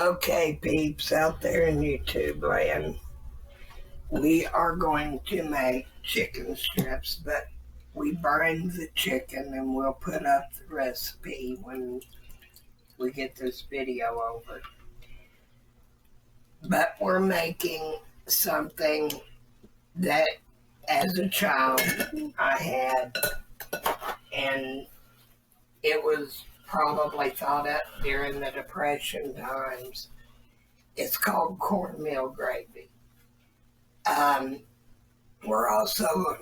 Okay, peeps out there in YouTube land, we are going to make chicken strips, but we brine the chicken and we'll put up the recipe when we get this video over. But we're making something that as a child I had, and it was probably thought up during the Depression times. It's called cornmeal gravy. We're also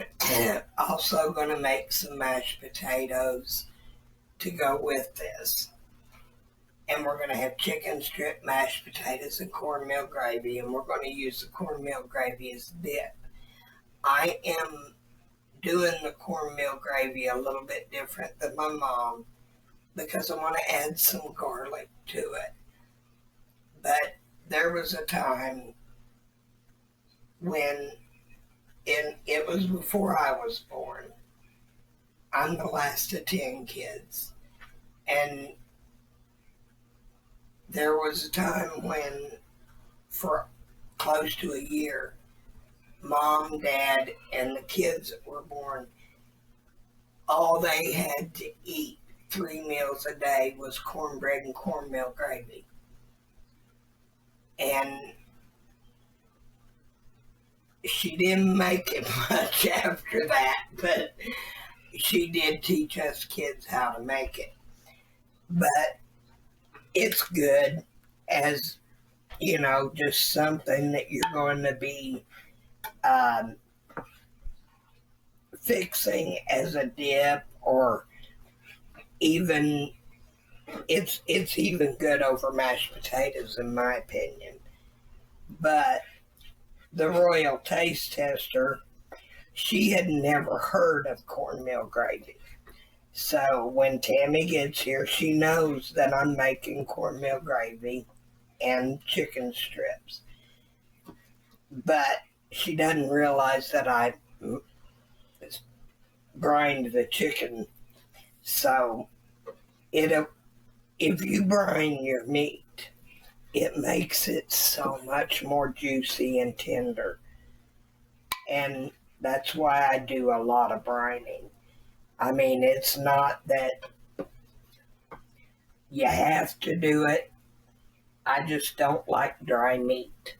going to make some mashed potatoes to go with this. And we're going to have chicken strip, mashed potatoes, and cornmeal gravy. And we're going to use the cornmeal gravy as dip. I am doing the cornmeal gravy a little bit different than my mom because I want to add some garlic to it. But there was a time when, and it was before I was born. I'm the last of 10 kids. And there was a time when, for close to a year, Mom, Dad, and the kids that were born, all they had to eat 3 meals a day was cornbread and cornmeal gravy. And she didn't make it much after that, but she did teach us kids how to make it. But it's good as, just something that you're going to be fixing as a dip, or even it's even good over mashed potatoes in my opinion. But the Royal Taste Tester, she had never heard of cornmeal gravy. So when Tammy gets here, she knows that I'm making cornmeal gravy and chicken strips. But she doesn't realize that I brined the chicken. So if you brine your meat, it makes it so much more juicy and tender. And that's why I do a lot of brining. I mean, it's not that you have to do it. I just don't like dry meat.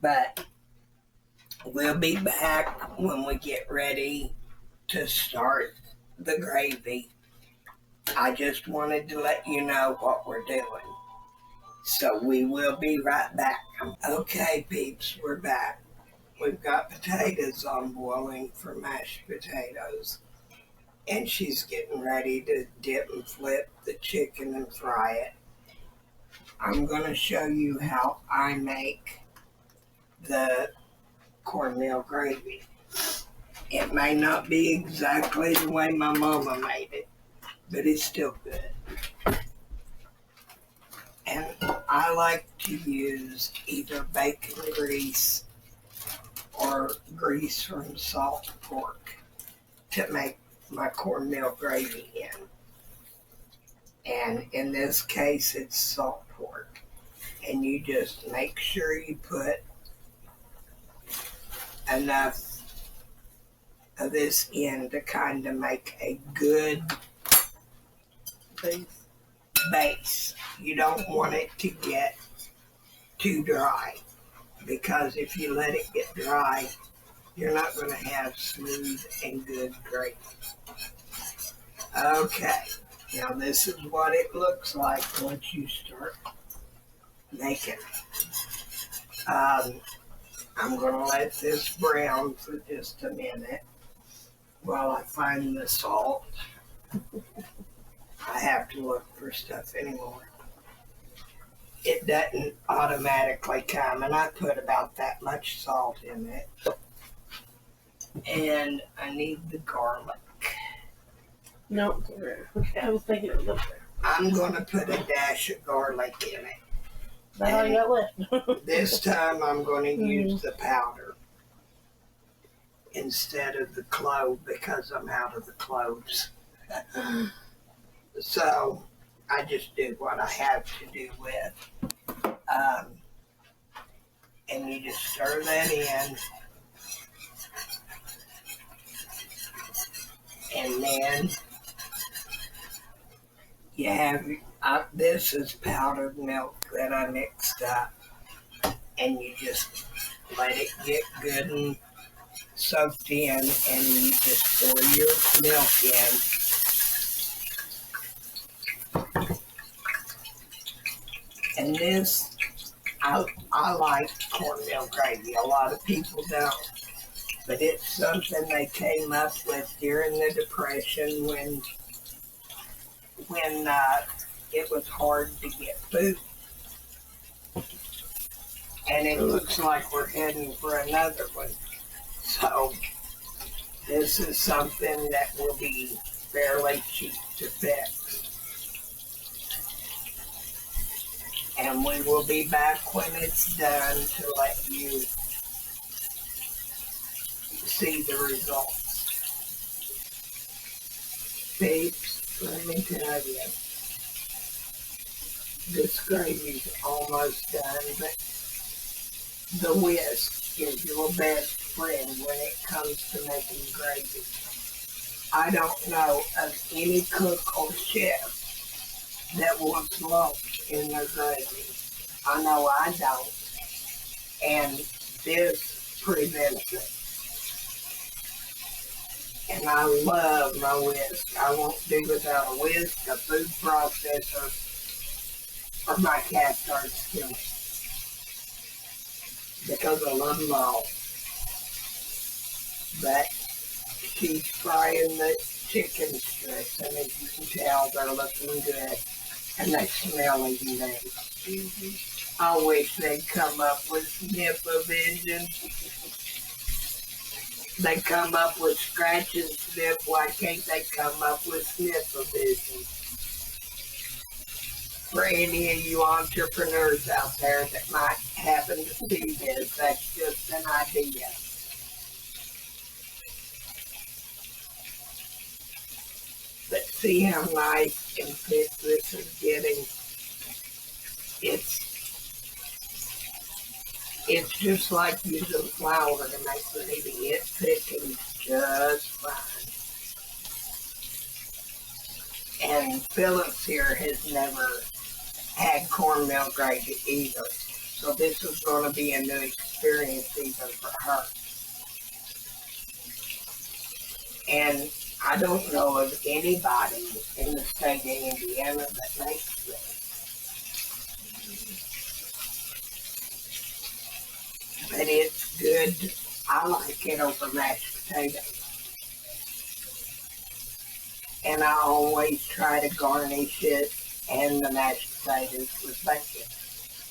But we'll be back when we get ready to start the gravy. I just wanted to let you know what we're doing. So we will be right back. Okay, peeps, we're back. We've got potatoes on boiling for mashed potatoes. And she's getting ready to dip and flip the chicken and fry it. I'm going to show you how I make the cornmeal gravy. It may not be exactly the way my mama made it, but it's still good. And I like to use either bacon grease or grease from salt pork to make my cornmeal gravy in. And in this case, it's salt pork. And you just make sure you put enough of this in to kind of make a good base. You don't want it to get too dry, because if you let it get dry, you're not going to have smooth and good gravy. Okay, now this is what it looks like once you start making it. I'm going to let this brown for just a minute while I find the salt. I have to look for stuff anymore. It doesn't automatically come, and I put about that much salt in it. And I need the garlic. No, okay, I was thinking it was up there. I'm going to put a dash of garlic in it. That's all you got left. This time I'm going to use the powder instead of the clove because I'm out of the cloves. So I just do what I have to do with. Um, and you just stir that in, and then you have this is powdered milk that I mixed up, and you just let it get good and soaked in, and you just pour your milk in. And this, I like cornmeal gravy. A lot of people don't, but it's something they came up with during the Depression when it was hard to get food. And it looks like we're heading for another one. So this is something that will be fairly cheap to fix. And we will be back when it's done to let you see the results. Peeps, let me tell you, this gravy's almost done, but the whisk is your best friend when it comes to making gravy. I don't know of any cook or chef that wants lumps in their gravy. I know I don't. And this prevents it. And I love my whisk. I won't do without a whisk, a food processor, or my cast iron skillet. Because I love them all. But she's frying the chicken strips, and as you can tell, they're looking good. And they smell even better. I wish they'd come up with snip-o-vision. They come up with scratch and snip. Why can't they come up with snip-o-vision? For any of you entrepreneurs out there that might happen to see this, that's just an idea. But see how nice and thick this is getting. It's just like using flour to make gravy. It thickens just fine. And Phyllis here has never had cornmeal gravy either. So this is going to be a new experience even for her. And I don't know of anybody in the state of Indiana that makes this. But it's good. I like it over mashed potatoes. And I always try to garnish it and the mashed potatoes with bacon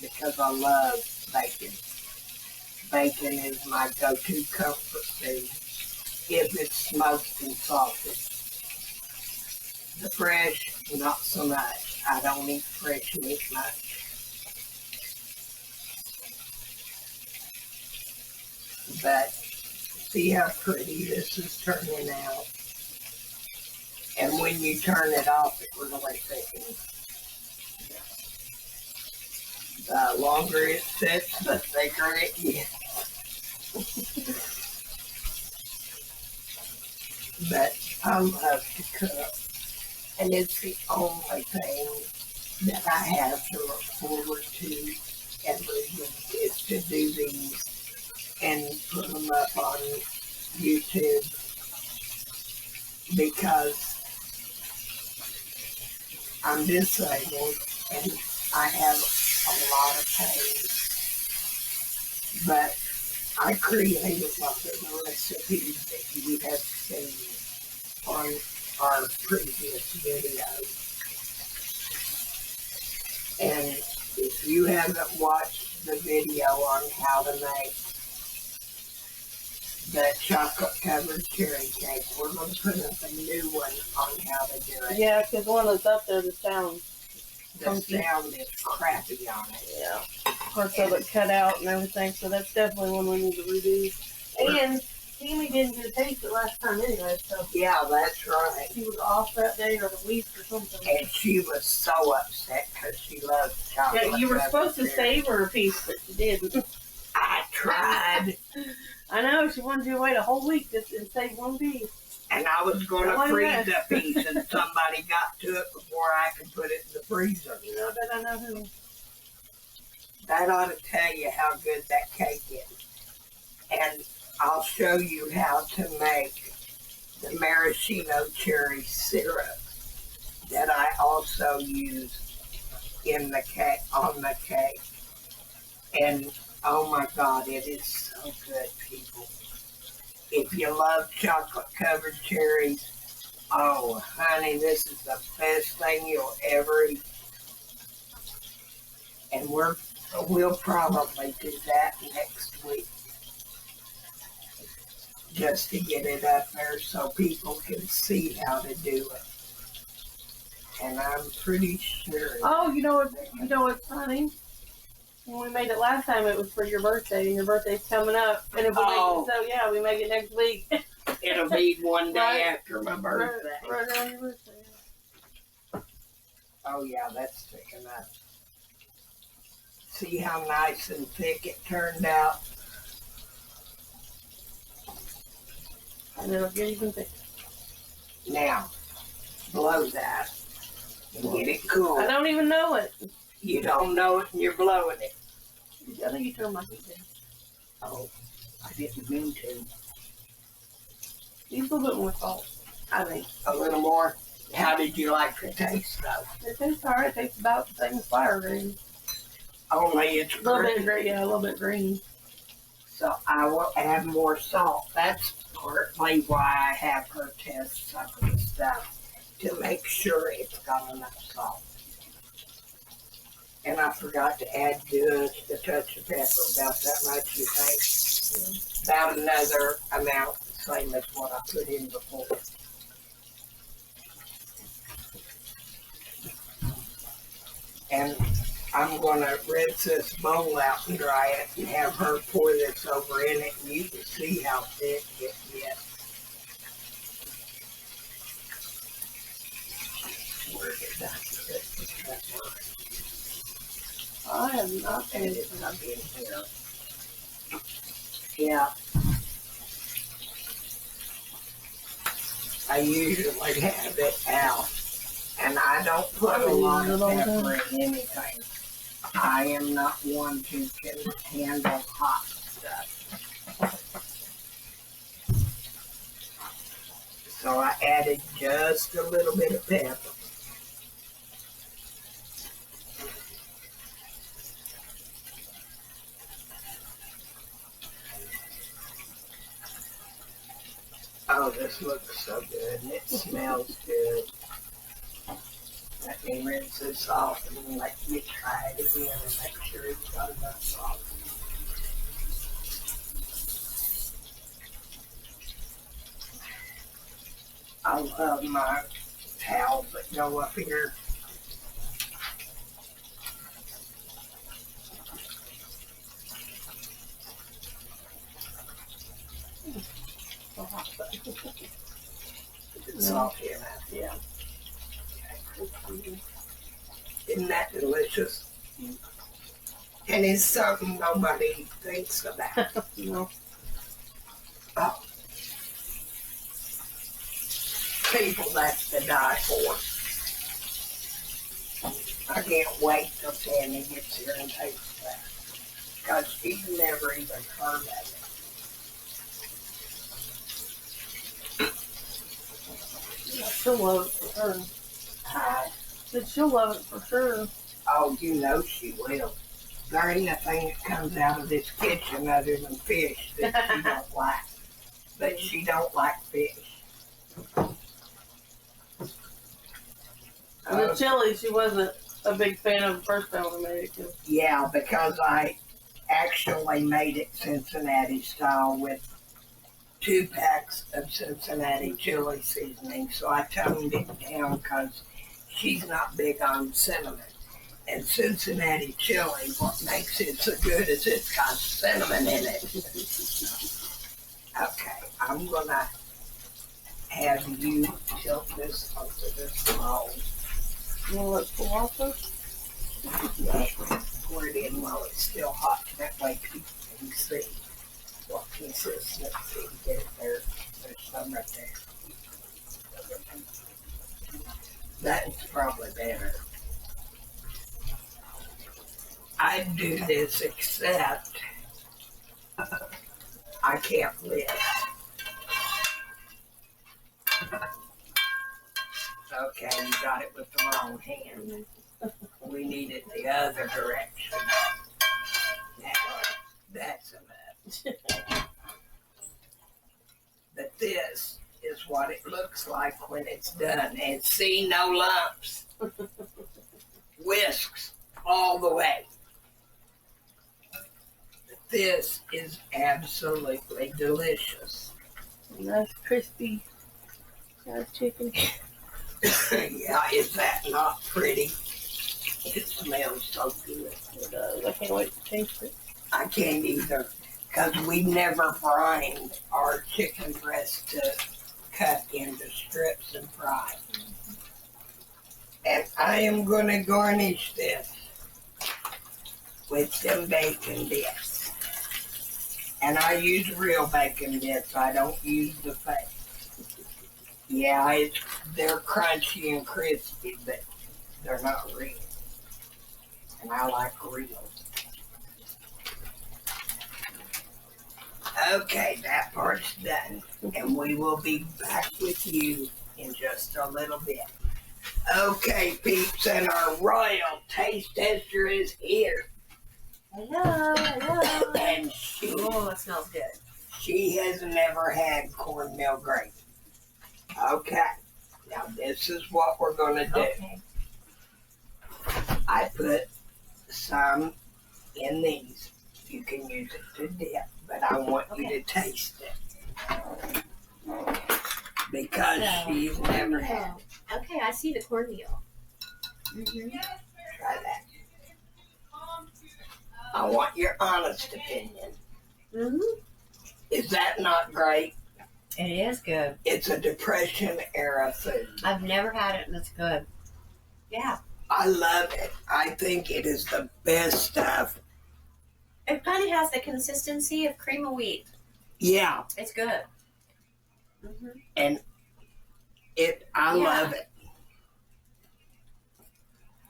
because I love bacon. Bacon is my go-to comfort food if it's smoked and salted. The fresh, not so much. I don't eat fresh meat much. But see how pretty this is turning out. And when you turn it off, it really thickens. The longer it sits, the thicker it gets. But I love to cook. And it's the only thing that I have to look forward to every week is to do these and put them up on YouTube because I'm disabled and I have a lot of pain. But I created lots of the recipes that you have seen on our previous videos. And if you haven't watched the video on how to make the chocolate covered cherry cake, we're going to put up a new one on how to do it. Yeah, because one that's up there, the sound is crappy on it. Yeah. Parts of it cut out and everything, so that's definitely one we need to redo. And Tammy didn't get a taste it last time anyway, so. Yeah, that's right. She was off that day or the week or something. And she was so upset because she loves chocolate. Yeah, you were supposed to save her a piece, but you didn't. I tried. I know, she wanted you to wait a whole week just and save one piece. And I was going to freeze a piece, and somebody got to it before I could put it in the freezer. You know that I know who. That ought to tell you how good that cake is. And I'll show you how to make the maraschino cherry syrup that I also use in the cake, on the cake. And oh my God, it is so good, people. If you love chocolate covered cherries, oh honey, this is the best thing you'll ever eat. And we'll probably do that next week, just to get it up there so people can see how to do it. And I'm pretty sure. Oh, you know what's funny? When we made it last time, it was for your birthday, and your birthday's coming up. And if we make it, so yeah, we make it next week. It'll be one day after my birthday. Right around your birthday. Oh yeah, that's thick enough. See how nice and thick it turned out? And it'll get even thicker. Now, blow that and get it cool. I don't even know it. You don't know it and you're blowing it. I think you turned my heat down. Oh, I didn't mean to. Use a little bit more salt, I think. A little more? How did you like the taste though? It tastes alright. It tastes about the same as fire green. Only it's A little green. bit green, yeah, a little bit green. So I will add more salt. That's partly why I have her test some of the stuff, to make sure it's got enough salt. And I forgot to add just a touch of pepper, about that much, you think? About another amount, same as what I put in before. And I'm going to rinse this bowl out and dry it and have her pour this over in it, and you can see how thick it gets. Where did I put that word? I have not And added it's not in here. Yeah. I usually have it out, and I don't put a lot of pepper in anything. I am not one who can handle hot stuff. So I added just a little bit of pepper. Oh, this looks so good, and it smells good. Let me rinse this off and let you try it again and make sure it's got enough salt. I love my towels that go up here. so hot. It's salty enough. Yeah. Isn't that delicious? And it's something nobody thinks about. No. Oh. People that's to die for. I can't wait till Tammy gets here and tastes that. Because she's never even heard of it. Yeah, she'll love it for sure. But she'll love it for sure. Oh, you know she will. There ain't nothing that comes out of this kitchen other than fish that she don't like. But she don't like fish. And the chili, she wasn't a big fan of the first time we made it. Yeah, because I actually made it Cincinnati style with 2 packs of Cincinnati chili seasoning. So I toned it down because she's not big on cinnamon. And Cincinnati chili, what makes it so good is it's got cinnamon in it. Okay, I'm gonna have you tilt this onto this bowl. You want to let it pull off though? Pour it in while it's still hot. That way people can see what consistency to get it there. There's some right there. That's probably better. I'd do this except I can't lift. Okay, you got it with the wrong hand. We need it the other direction. That's enough. But this is what it looks like when it's done. And see, no lumps. Whisks all the way. This is absolutely delicious. Nice crispy fried chicken. Yeah, is that not pretty? It smells so good. It does. I can't wait to taste it. I can't either, because we never brined our chicken breast to cut into strips and fry. And I am going to garnish this with some bacon bits. And I use real bacon bits. I don't use the fake. Yeah, they're crunchy and crispy, but they're not real. And I like real. Okay, that part's done. And we will be back with you in just a little bit. Okay, peeps, and our royal taste tester is here. Hello, hello. And she, Oh, it smells good. she has never had cornmeal gravy. Okay, now this is what we're going to do. Okay. I put some in these. You can use it to dip, but I want you to taste it. Because she's never had it. Okay, I see the cornmeal. Mm-hmm. Try that. I want your honest opinion. Mm-hmm. Is that not great? It is good. It's a Depression era food. I've never had it, and it's good. Yeah. I love it. I think it is the best stuff. It kind of has the consistency of cream of wheat. Yeah, It's good. Mm-hmm. and I Yeah. love it.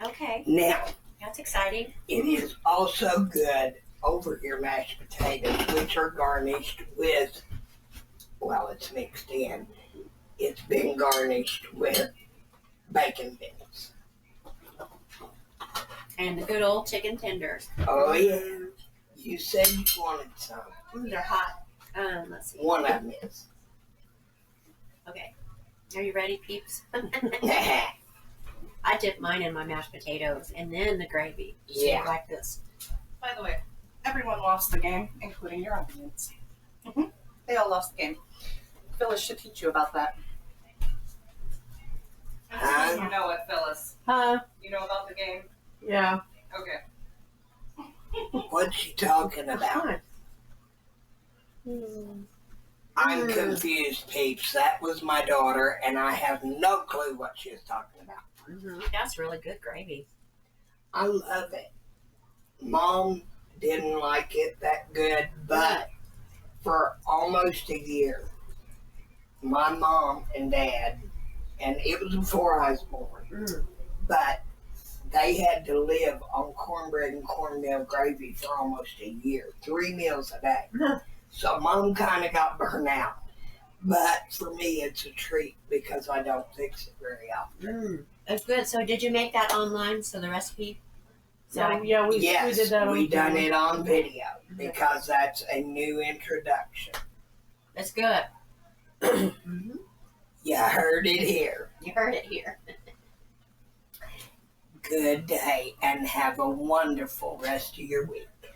Okay, Now, that's exciting. it is also good over your mashed potatoes, which are garnished with, well, it's mixed in. It's been garnished with bacon bits. And the good old chicken tenders. Oh, yeah. You said you wanted some. They're hot. Let's see. One of them is. Okay. Are you ready, peeps? I dip mine in my mashed potatoes and then the gravy. Yeah. So like this. By the way, everyone lost the game, including your audience. They all lost the game. Phyllis should teach you about that. You know it, Phyllis. Huh? You know about the game? Yeah. Okay. What's she talking about? I'm confused, peeps. That was my daughter, and I have no clue what she was talking about. Mm-hmm. That's really good gravy. I love it. Mom didn't like it that good, but for almost a year, my mom and dad, and it was before I was born, but they had to live on cornbread and cornmeal gravy for almost a year, 3 meals a day. So Mom kind of got burnt out. But for me, it's a treat because I don't fix it very often. It's good. So did you make that online? So the recipe? So yeah, we Yes, did that on we done camera. it on video because that's a new introduction. It's good. Mm-hmm. You heard it here. You heard it here. Good day and have a wonderful rest of your week.